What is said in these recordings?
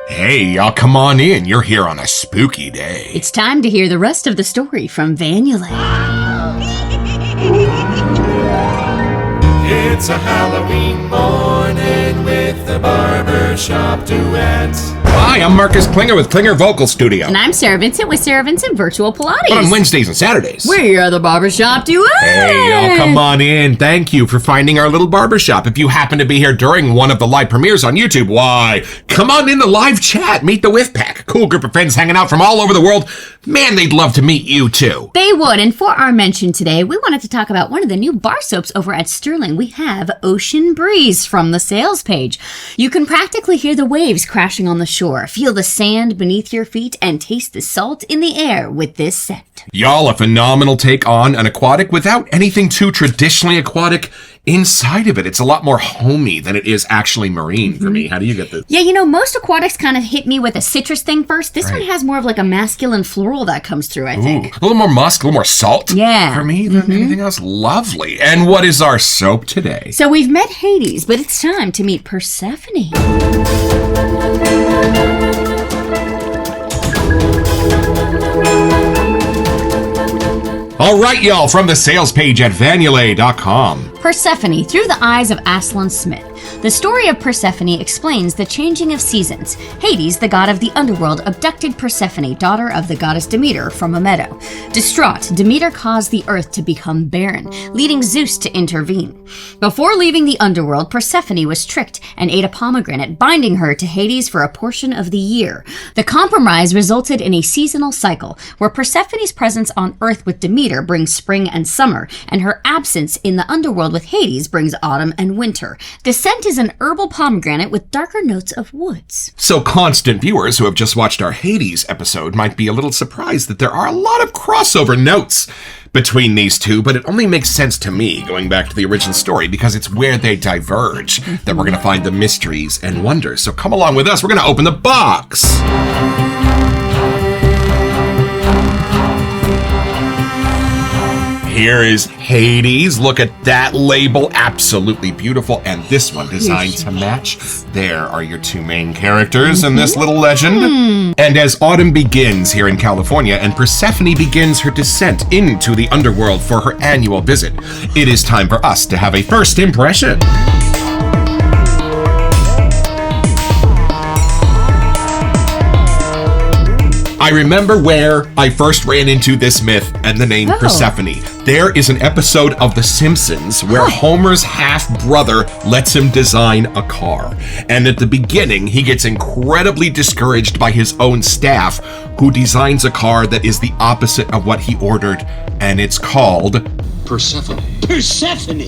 Hey, y'all, come on in. You're here on a spooky day. It's time to hear the rest of the story from Yulay. It's a Halloween morning with the Barbershop Duet. Hi, I'm Marcus Klinger with Klinger Vocal Studio. And I'm Sarah Vincent with Sarah Vincent Virtual Pilates. But on Wednesdays and Saturdays. We are the Barbershop Duet. Hey, y'all, come on in. Thank you for finding our little barbershop. If you happen to be here during one of the live premieres on YouTube, why, come on in the live chat. Meet the Whiff Pack. A cool group of friends hanging out from all over the world. Man, they'd love to meet you, too. They would. And for our mention today, we wanted to talk about one of the new bar soaps over at Sterling. We have Ocean Breeze from the sales page. You can practically hear the waves crashing on the shore, feel the sand beneath your feet, and taste the salt in the air with this scent. Y'all, a phenomenal take on an aquatic without anything too traditionally aquatic inside of it. It's a lot more homey than it is actually marine for me. How do you get this? Yeah, you know, most aquatics kind of hit me with a citrus thing first. This one has more of like a masculine floral that comes through, I think. A little more musk, a little more salt. Yeah. For me than anything else. Lovely. And what is our soap today? So we've met Hades, but it's time to meet Persephone. All right, y'all, from the sales page at Yulay.com. Persephone through the eyes of Aslan Smith. The story of Persephone explains the changing of seasons. Hades, the god of the underworld, abducted Persephone, daughter of the goddess Demeter, from a meadow. Distraught, Demeter caused the earth to become barren, leading Zeus to intervene. Before leaving the underworld, Persephone was tricked and ate a pomegranate, binding her to Hades for a portion of the year. The compromise resulted in a seasonal cycle, where Persephone's presence on earth with Demeter brings spring and summer, and her absence in the underworld with Hades brings autumn and winter. The scent is an herbal pomegranate with darker notes of woods. So constant viewers who have just watched our Hades episode might be a little surprised that there are a lot of crossover notes between these two, but it only makes sense to me, going back to the original story, because it's where they diverge that we're going to find the mysteries and wonders. So come along with us. We're going to open the box. Here is Hades. Look at that label. Absolutely beautiful. And this one designed to match. There are your two main characters in this little legend. And as autumn begins here in California and Persephone begins her descent into the underworld for her annual visit, it is time for us to have a first impression. I remember where I first ran into this myth and the name Persephone. There is an episode of The Simpsons where Homer's half-brother lets him design a car. And at the beginning, he gets incredibly discouraged by his own staff, who designs a car that is the opposite of what he ordered, and it's called Persephone. Persephone!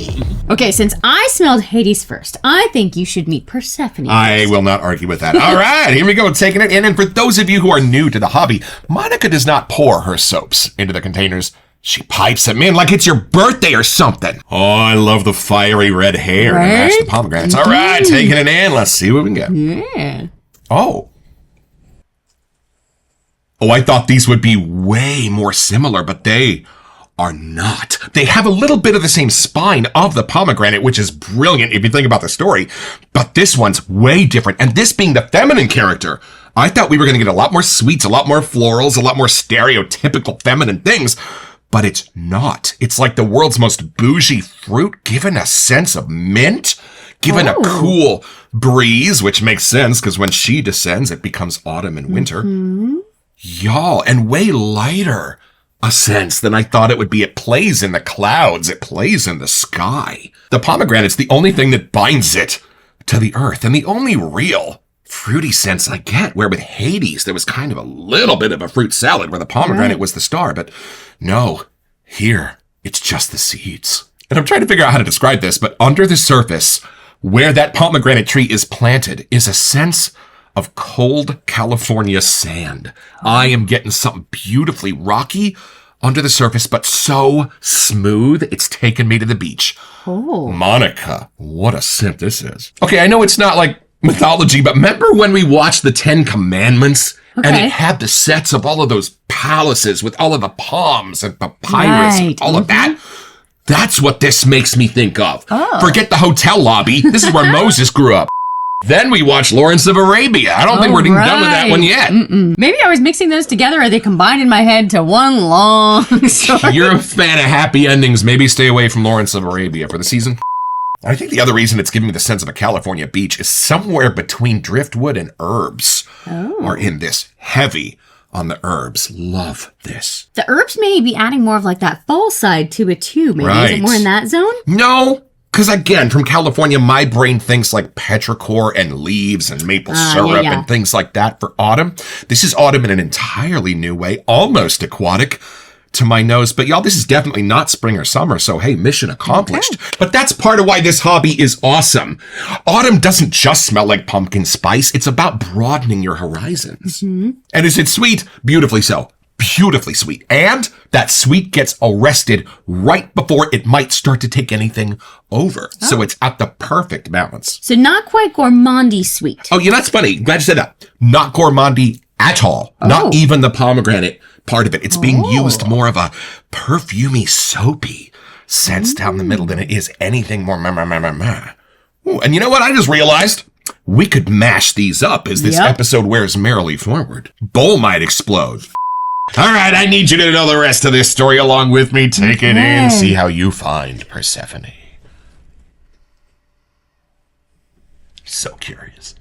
Okay, since I smelled Hades first, I think you should meet Persephone. I will not argue with that. All right, here we go, taking it in. And for those of you who are new to the hobby, Monica does not pour her soaps into the containers. She pipes them in like it's your birthday or something. Oh, I love the fiery red hair to match the pomegranates. All right, taking it in. Let's see what we can get. Yeah. Oh, I thought these would be way more similar, but they are not. They have a little bit of the same spine of the pomegranate, which is brilliant if you think about the story, but this one's way different. And this being the feminine character, I thought we were going to get a lot more sweets, a lot more florals, a lot more stereotypical feminine things, but it's not. It's like the world's most bougie fruit, given a sense of mint, given a cool breeze, which makes sense because when she descends, it becomes autumn and winter. Y'all, and way lighter a sense than I thought it would be. It plays in the clouds. It plays in the sky. The pomegranate's the only thing that binds it to the earth, and the only real fruity sense I get, where with Hades, there was kind of a little bit of a fruit salad where the pomegranate was the star, but no, here, it's just the seeds. And I'm trying to figure out how to describe this, but under the surface, where that pomegranate tree is planted, is a sense of cold California sand. I am getting something beautifully rocky under the surface, but so smooth, it's taken me to the beach. Monica, what a scent this is. Okay, I know it's not like mythology, but remember when we watched the 10 Commandments? And it had the sets of all of those palaces with all of the palms and papyrus and all of that? That's what this makes me think of. Oh. Forget the hotel lobby. This is where Moses grew up. Then we watched Lawrence of Arabia. I don't think we're even done with that one yet. Maybe I was mixing those together, or they combined in my head to one long story. You're a fan of happy endings. Maybe stay away from Lawrence of Arabia for the season. I think the other reason it's giving me the sense of a California beach is somewhere between driftwood and herbs are in this. Heavy on the herbs. Love this. The herbs may be adding more of like that fall side to it too. Maybe is it more in that zone? No, because again, from California, my brain thinks like petrichor and leaves and maple syrup and things like that for autumn. This is autumn in an entirely new way, almost aquatic to my nose. But y'all, this is definitely not spring or summer. So, hey, mission accomplished. Okay. But that's part of why this hobby is awesome. Autumn doesn't just smell like pumpkin spice. It's about broadening your horizons. And is it sweet? Beautifully so. Beautifully sweet. And that sweet gets arrested right before it might start to take anything over. So it's at the perfect balance. So not quite gourmandy sweet. Oh, yeah, that's funny. Glad you said that. Not gourmandy at all. Not even the pomegranate part of it. It's being used more of a perfumey, soapy sense down the middle than it is anything more. Ooh, and you know what? I just realized we could mash these up as this episode wears merrily forward. Bowl might explode. All right, I need you to know the rest of this story along with me. Take it in, see how you find Persephone. So curious.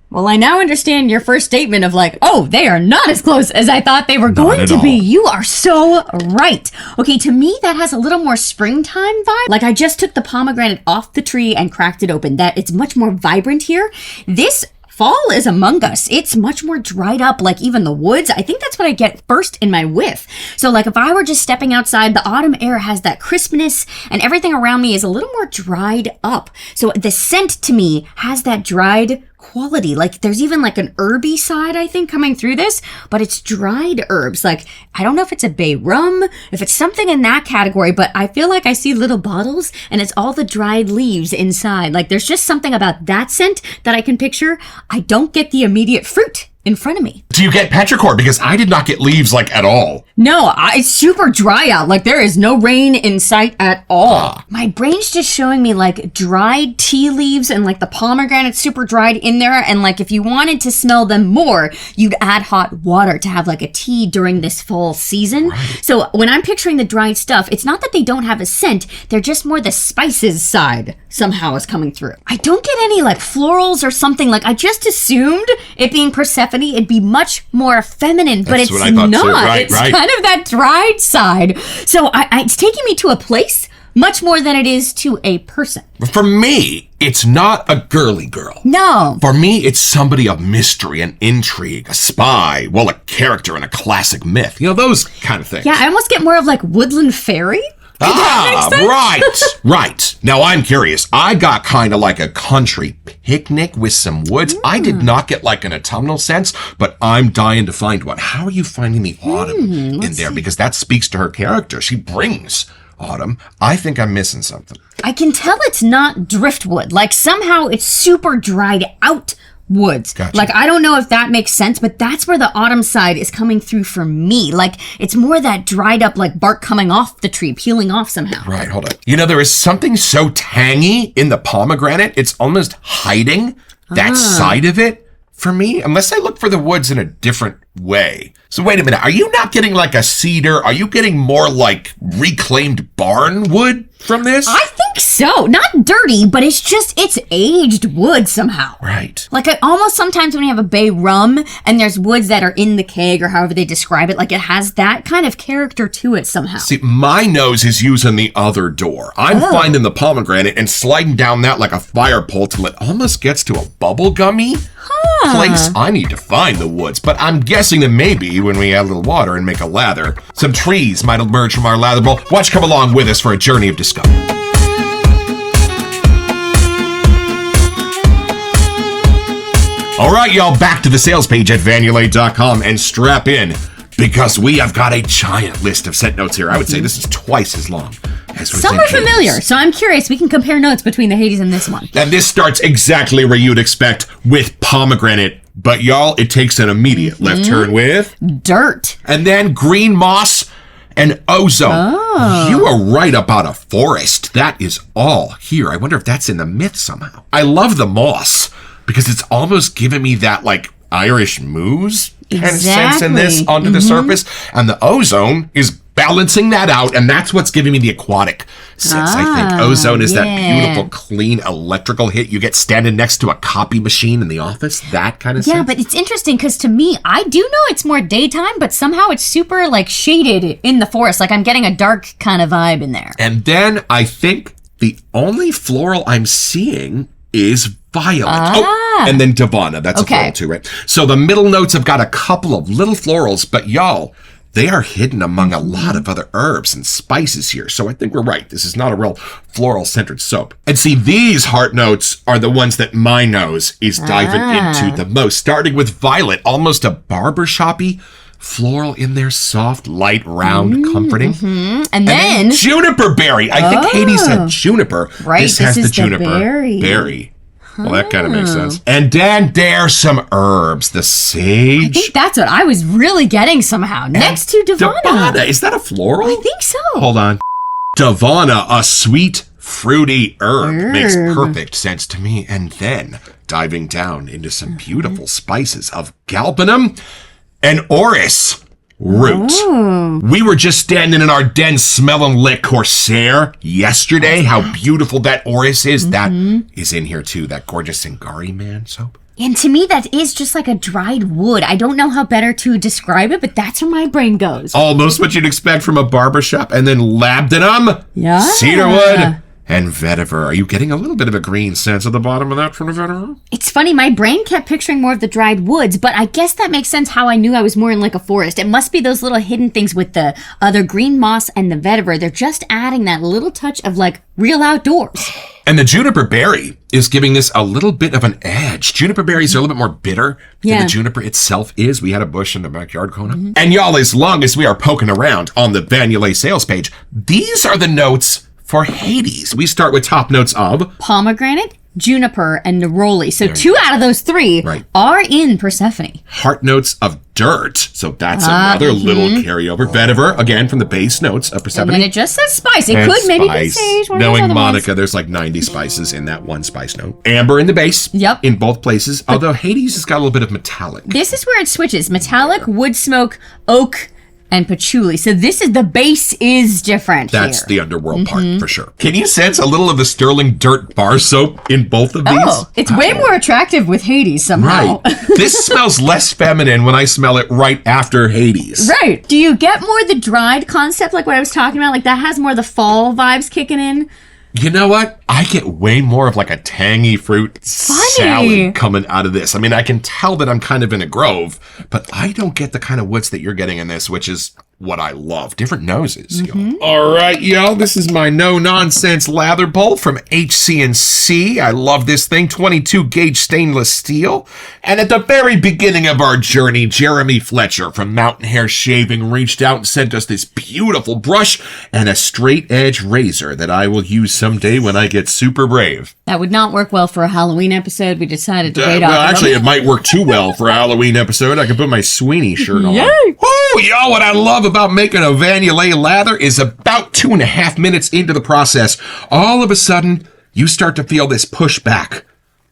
Well, I now understand your first statement of like, oh, they are not as close as I thought they were going to be. You are so right. Okay, to me, that has a little more springtime vibe. Like I just took the pomegranate off the tree and cracked it open. That it's much more vibrant here. This fall is among us. It's much more dried up, like even the woods. I think that's what I get first in my whiff. So like if I were just stepping outside, the autumn air has that crispness and everything around me is a little more dried up. So the scent to me has that dried quality. Like there's even like an herby side, I think, coming through this, but it's dried herbs. Like, I don't know if it's a bay rum, if it's something in that category, but I feel like I see little bottles and it's all the dried leaves inside. Like there's just something about that scent that I can picture. I don't get the immediate fruit in front of me. Do you get petrichor? Because I did not get leaves like at all. No, it's super dry out. Like there is no rain in sight at all. My brain's just showing me like dried tea leaves and like the pomegranate super dried in there. And like if you wanted to smell them more, you'd add hot water to have like a tea during this fall season. Right. So when I'm picturing the dried stuff, it's not that they don't have a scent. They're just more the spices side somehow is coming through. I don't get any like florals or something. Like I just assumed it being Persephone, it'd be much more feminine, but it's not. It's kind of that dried side. So it's taking me to a place much more than it is to a person. For me, it's not a girly girl. No. For me, it's somebody of mystery and intrigue, a spy, well, a character in a classic myth. You know, those kind of things. Yeah, I almost get more of like woodland fairy. Right. Now I'm curious. I got kind of like a country picnic with some woods. I did not get like an autumnal sense, but I'm dying to find one. How are you finding the autumn in there? Because that speaks to her character. She brings autumn. I think I'm missing something. I can tell it's not driftwood. Like somehow it's super dried out woods. Gotcha. Like, I don't know if that makes sense, but that's where the autumn side is coming through for me. Like, it's more that dried up, like, bark coming off the tree, peeling off somehow. Right, hold on. You know, there is something so tangy in the pomegranate, it's almost hiding that side of it for me, unless I look for the woods in a different way. So wait a minute, are you not getting like a cedar? Are you getting more like reclaimed barn wood from this? I think so. Not dirty, but it's aged wood somehow. Right. Like almost sometimes when you have a bay rum and there's woods that are in the keg or however they describe it, like it has that kind of character to it somehow. See, my nose is using the other door. I'm finding the pomegranate and sliding down that like a fire pole till it almost gets to a bubblegummy place. I need to find the woods, but I'm guessing that maybe when we add a little water and make a lather, some trees might emerge from our lather bowl. Watch, come along with us for a journey of discovery. All right, y'all, back to the sales page at Yulay.com and strap in because we have got a giant list of scent notes here. I would say this is twice as long as some are familiar, so I'm curious. We can compare notes between the Hades and this one. And this starts exactly where you'd expect with pomegranate. But y'all, it takes an immediate left turn with dirt. And then green moss and ozone. You are right about a forest. That is all here. I wonder if that's in the myth somehow. I love the moss because it's almost giving me that like Irish moose kind of sense in this onto the surface. And the ozone is balancing that out, and that's what's giving me the aquatic sense. I think ozone is that beautiful, clean electrical hit you get standing next to a copy machine in the office. That kind of sense. Yeah, but it's interesting because to me, I do know it's more daytime, but somehow it's super like shaded in the forest. Like I'm getting a dark kind of vibe in there. And then I think the only floral I'm seeing is violet. And then Davana. That's a floral too, right? So the middle notes have got a couple of little florals, but y'all, they are hidden among a lot of other herbs and spices here. So I think we're right. This is not a real floral-centered soap. And see, these heart notes are the ones that my nose is diving into the most, starting with violet, almost a barbershop-y floral in there, soft, light, round, comforting. And then juniper berry. I think Hades had juniper. Right, This has the is juniper berry. Well, that kind of makes sense. And then there's some herbs. The sage. I think that's what I was really getting somehow. Next to Davana. Is that a floral? I think so. Hold on. Davana, a sweet, fruity herb. Makes perfect sense to me. And then diving down into some beautiful spices of galbanum and orris root. We were just standing in our den smelling Le Corsair yesterday. How beautiful that orris is. That is in here too. That gorgeous Singari man soap. And to me, that is just like a dried wood. I don't know how better to describe it, but that's where my brain goes. Almost what you'd expect from a barbershop. And then labdanum, cedarwood, and vetiver. Are you getting a little bit of a green sense at the bottom of that from the vetiver? It's funny, my brain kept picturing more of the dried woods, but I guess that makes sense how I knew I was more in like a forest. It must be those little hidden things with the other green moss and the vetiver. They're just adding that little touch of like real outdoors. And the juniper berry is giving this a little bit of an edge. Juniper berries are a little bit more bitter than the juniper itself is. We had a bush in the backyard, Kona. And y'all, as long as we are poking around on the Van Yulay sales page, these are the notes for Hades. We start with top notes of pomegranate, juniper, and neroli. So 2 out of those 3 are in Persephone. Heart notes of dirt. So that's another little carryover. Vetiver, again, from the base notes of Persephone. And then it just says spice. It could maybe be sage. Knowing Monica, there's like 90 spices in that one spice note. Amber in the base. Yep. In both places. Although Hades has got a little bit of metallic. This is where it switches. Metallic, wood smoke, oak, and patchouli. So the base is different. That's the underworld part for sure. Can you sense a little of the sterling dirt bar soap in both of these? Oh, it's way more attractive with Hades somehow. Right. This smells less feminine when I smell it right after Hades. Right. Do you get more the dried concept like what I was talking about? Like that has more the fall vibes kicking in? You know what? I get way more of like a tangy fruit salad coming out of this. I mean, I can tell that I'm kind of in a grove, but I don't get the kind of woods that you're getting in this, which is what I love. Different noses. Y'all. All right, y'all. This is my no-nonsense lather bowl from HC&C. I love this thing. 22-gauge stainless steel. And at the very beginning of our journey, Jeremy Fletcher from Mountain Hair Shaving reached out and sent us this beautiful brush and a straight-edge razor that I will use someday when I get super brave. That would not work well for a Halloween episode. We decided to wait off. Well, actually, it might work too well for a Halloween episode. I can put my Sweeney shirt on. Yay! Woo, y'all, what I love about making a Van Yulay lather is about 2.5 minutes into the process, all of a sudden, you start to feel this pushback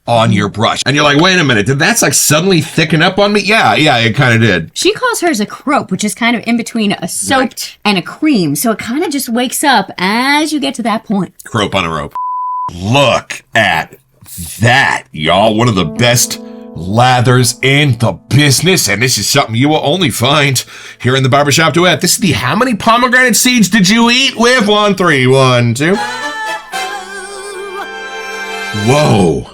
on your brush. And you're like, wait a minute, did that like suddenly thicken up on me? Yeah, it kind of did. She calls hers a crope, which is kind of in between a soap and a cream. So it kind of just wakes up as you get to that point. Crope on a rope. Look at that, y'all. One of the best lathers in the business, and this is something you will only find here in the Barbershop Duet. This is the how many pomegranate seeds did you eat with? 1, 3, 1, 2. Whoa.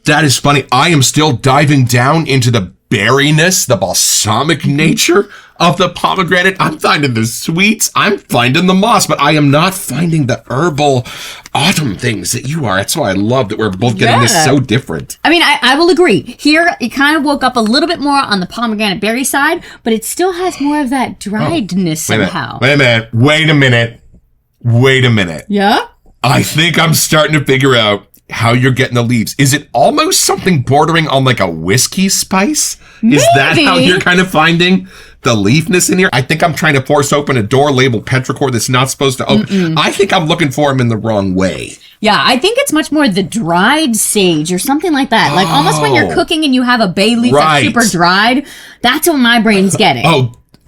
That is funny. I am still diving down into the berryness, the balsamic nature of the pomegranate. I'm finding the sweets. I'm finding the moss, but I am not finding the herbal autumn things that you are. That's why I love that we're both getting this so different. I mean, I will agree. Here, it kind of woke up a little bit more on the pomegranate berry side, but it still has more of that driedness somehow. Wait a minute. Yeah? I think I'm starting to figure out how you're getting the leaves. Is it almost something bordering on like a whiskey spice? Maybe. Is that how you're kind of finding the leafness in here. I think I'm trying to force open a door labeled petrichor that's not supposed to open. I think I'm looking for them in the wrong way. Yeah, I think it's much more the dried sage or something like that. Like almost when you're cooking and you have a bay leaf that's super dried. That's what my brain's getting.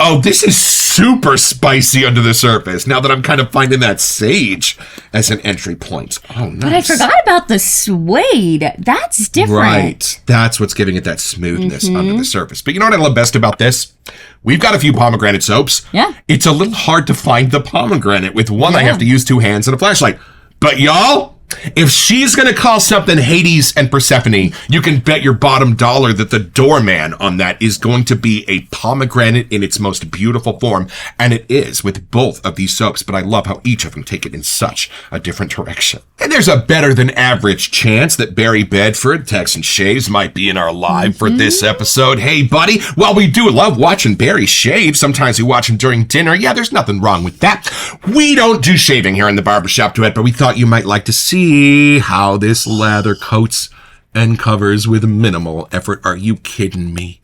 Oh, this is super spicy under the surface. Now that I'm kind of finding that sage as an entry point. Oh, nice. But I forgot about the suede. That's different. Right. That's what's giving it that smoothness under the surface. But you know what I love best about this? We've got a few pomegranate soaps. Yeah. It's a little hard to find the pomegranate. With one, I have to use 2 hands and a flashlight. But y'all, if she's going to call something Hades and Persephone, you can bet your bottom dollar that the doorman on that is going to be a pomegranate in its most beautiful form. And it is with both of these soaps, but I love how each of them take it in such a different direction. And there's a better than average chance that Barry Bedford, Texan Shaves, might be in our live for this episode. Hey, buddy, while we do love watching Barry shave, sometimes we watch him during dinner. Yeah, there's nothing wrong with that. We don't do shaving here in the Barbershop Duet, but we thought you might like to see how this lather coats and covers with minimal effort. Are you kidding me?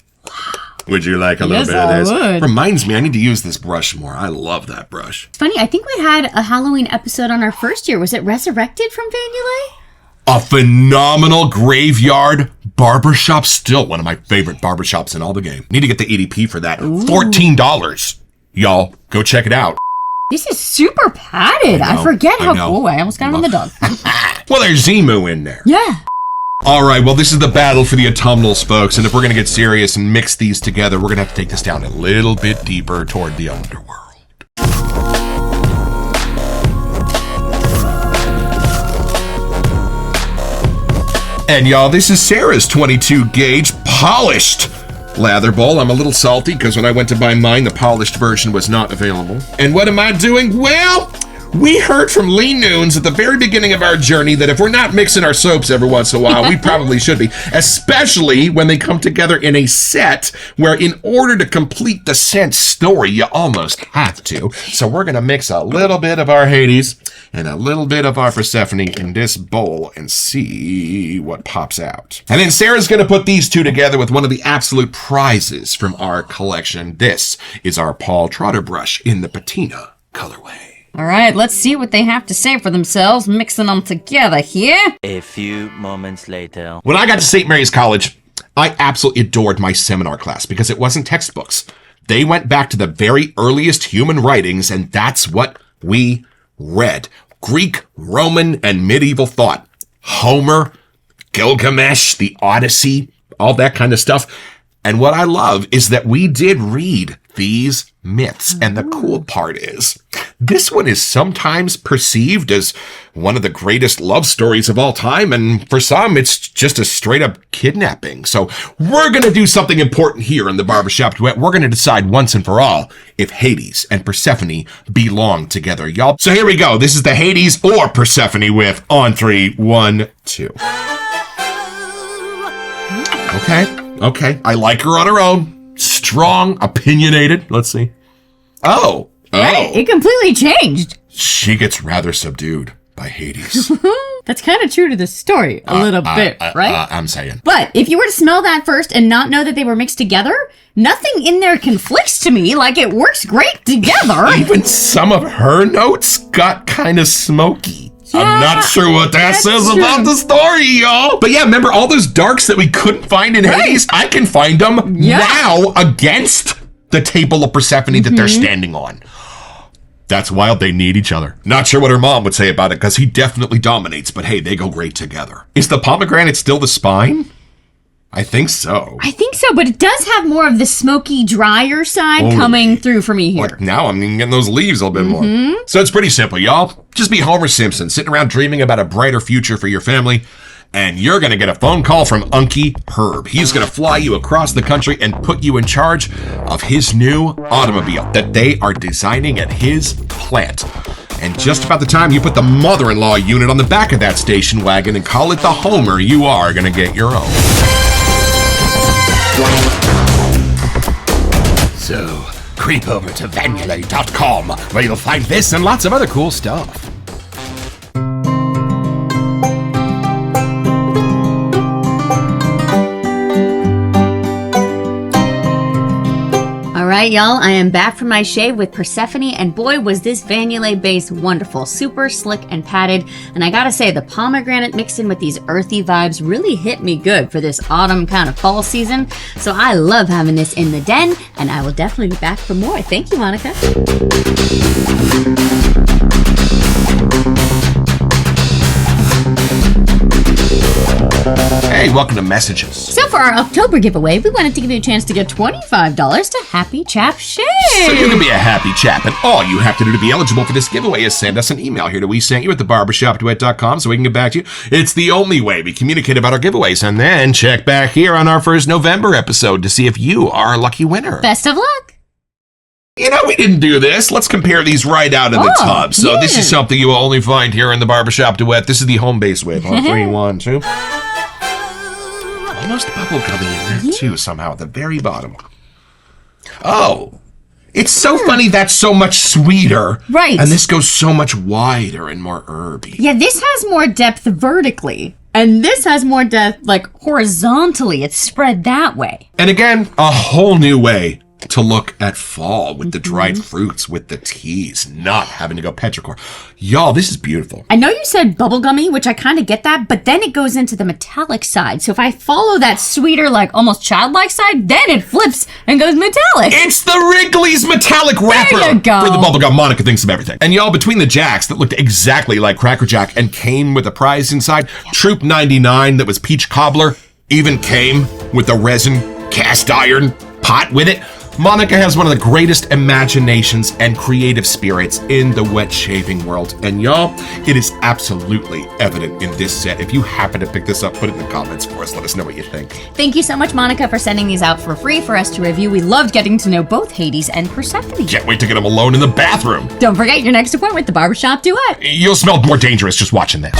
Would you like a little bit of this? Would. Reminds me, I need to use this brush more. I love that brush. It's funny, I think we had a Halloween episode on our first year. Was it Resurrected from Van Yulay? A phenomenal graveyard barbershop. Still one of my favorite barbershops in all the game. Need to get the EDP for that. $14. Y'all, go check it out. This is super padded. I forget how cool. I almost got it on the dog. Well, there's Zemu in there. Yeah. All right, well, this is the battle for the autumnals, folks. And if we're going to get serious and mix these together, we're going to have to take this down a little bit deeper toward the underworld. And y'all, this is Sarah's 22 gauge polished lather bowl. I'm a little salty because when I went to buy mine, the polished version was not available. And what am I doing? Well, we heard from Lee Noons at the very beginning of our journey that if we're not mixing our soaps every once in a while, we probably should be, especially when they come together in a set where in order to complete the scent story, you almost have to. So we're going to mix a little bit of our Hades and a little bit of our Persephone in this bowl and see what pops out. And then Sarah's going to put these two together with one of the absolute prizes from our collection. This is our Paul Trotter brush in the patina colorway. All right, let's see what they have to say for themselves, mixing them together here. A few moments later. When I got to St. Mary's College, I absolutely adored my seminar class because it wasn't textbooks. They went back to the very earliest human writings, and that's what we read. Greek, Roman, and medieval thought. Homer, Gilgamesh, the Odyssey, all that kind of stuff. And what I love is that we did read these myths. And the cool part is, this one is sometimes perceived as one of the greatest love stories of all time. And for some, it's just a straight up kidnapping. So we're going to do something important here in the Barbershop Duet. We're going to decide once and for all if Hades and Persephone belong together, y'all. So here we go. This is the Hades or Persephone with on 3, 1, 2. Okay. I like her on her own. Strong, opinionated. Let's see. Oh. Right, it completely changed. She gets rather subdued by Hades. That's kind of true to the story, a little bit, right? I'm saying. But if you were to smell that first and not know that they were mixed together, nothing in there conflicts to me. Like, it works great together. Even some of her notes got kind of smoky. Yeah, I'm not sure what that says about the story, y'all. But yeah, remember all those darks that we couldn't find in Hades? I can find them now against the table of Persephone that they're standing on. That's wild. They need each other. Not sure what her mom would say about it because he definitely dominates, but hey, they go great together. Is the pomegranate still the spine? I think so. But it does have more of the smoky, drier side coming through for me here. Like now I'm getting those leaves a little bit more. So it's pretty simple, y'all. Just be Homer Simpson, sitting around dreaming about a brighter future for your family, and you're going to get a phone call from Unky Herb. He's going to fly you across the country and put you in charge of his new automobile that they are designing at his plant. And just about the time you put the mother-in-law unit on the back of that station wagon and call it the Homer, you are going to get your own. So, creep over to vanulay.com where you'll find this and lots of other cool stuff. All right, y'all, I am back from my shave with Persephone, and boy, was this Van Yulay base wonderful. Super slick and padded, and I gotta say, the pomegranate mixed in with these earthy vibes really hit me good for this autumn kind of fall season. So I love having this in the den, and I will definitely be back for more. Thank you, Monica. Hey, welcome to Messages. So for our October giveaway, we wanted to give you a chance to get $25 to Happy Chap Shave. So you can be a happy chap, and all you have to do to be eligible for this giveaway is send us an email here to WeSentYou@theBarbershopDuet.com so we can get back to you. It's the only way we communicate about our giveaways, and then check back here on our first November episode to see if you are a lucky winner. Best of luck. You know, we didn't do this. Let's compare these right out of the tub. So this is something you will only find here in the Barbershop Duet. This is the home base wave. On 3, 1, 2. Almost bubblegummy in there, too, somehow, at the very bottom. Oh, it's so funny that's so much sweeter. Right. And this goes so much wider and more herby. Yeah, this has more depth vertically, and this has more depth, like, horizontally. It's spread that way. And again, a whole new way to look at fall with the dried fruits, with the teas, not having to go petrichor. Y'all, this is beautiful. I know you said bubblegummy, which I kind of get that, but then it goes into the metallic side. So if I follow that sweeter, like almost childlike side, then it flips and goes metallic. It's the Wrigley's metallic wrapper There you go. for the bubblegum. Monica thinks of everything. And y'all, between the jacks that looked exactly like Cracker Jack and came with a prize inside, Troop 99 that was peach cobbler even came with a resin cast iron pot with it. Monica has one of the greatest imaginations and creative spirits in the wet shaving world. And y'all, it is absolutely evident in this set. If you happen to pick this up, put it in the comments for us. Let us know what you think. Thank you so much, Monica, for sending these out for free for us to review. We loved getting to know both Hades and Persephone. Can't wait to get them alone in the bathroom. Don't forget your next appointment with the Barbershop Duet. You'll smell more dangerous just watching this.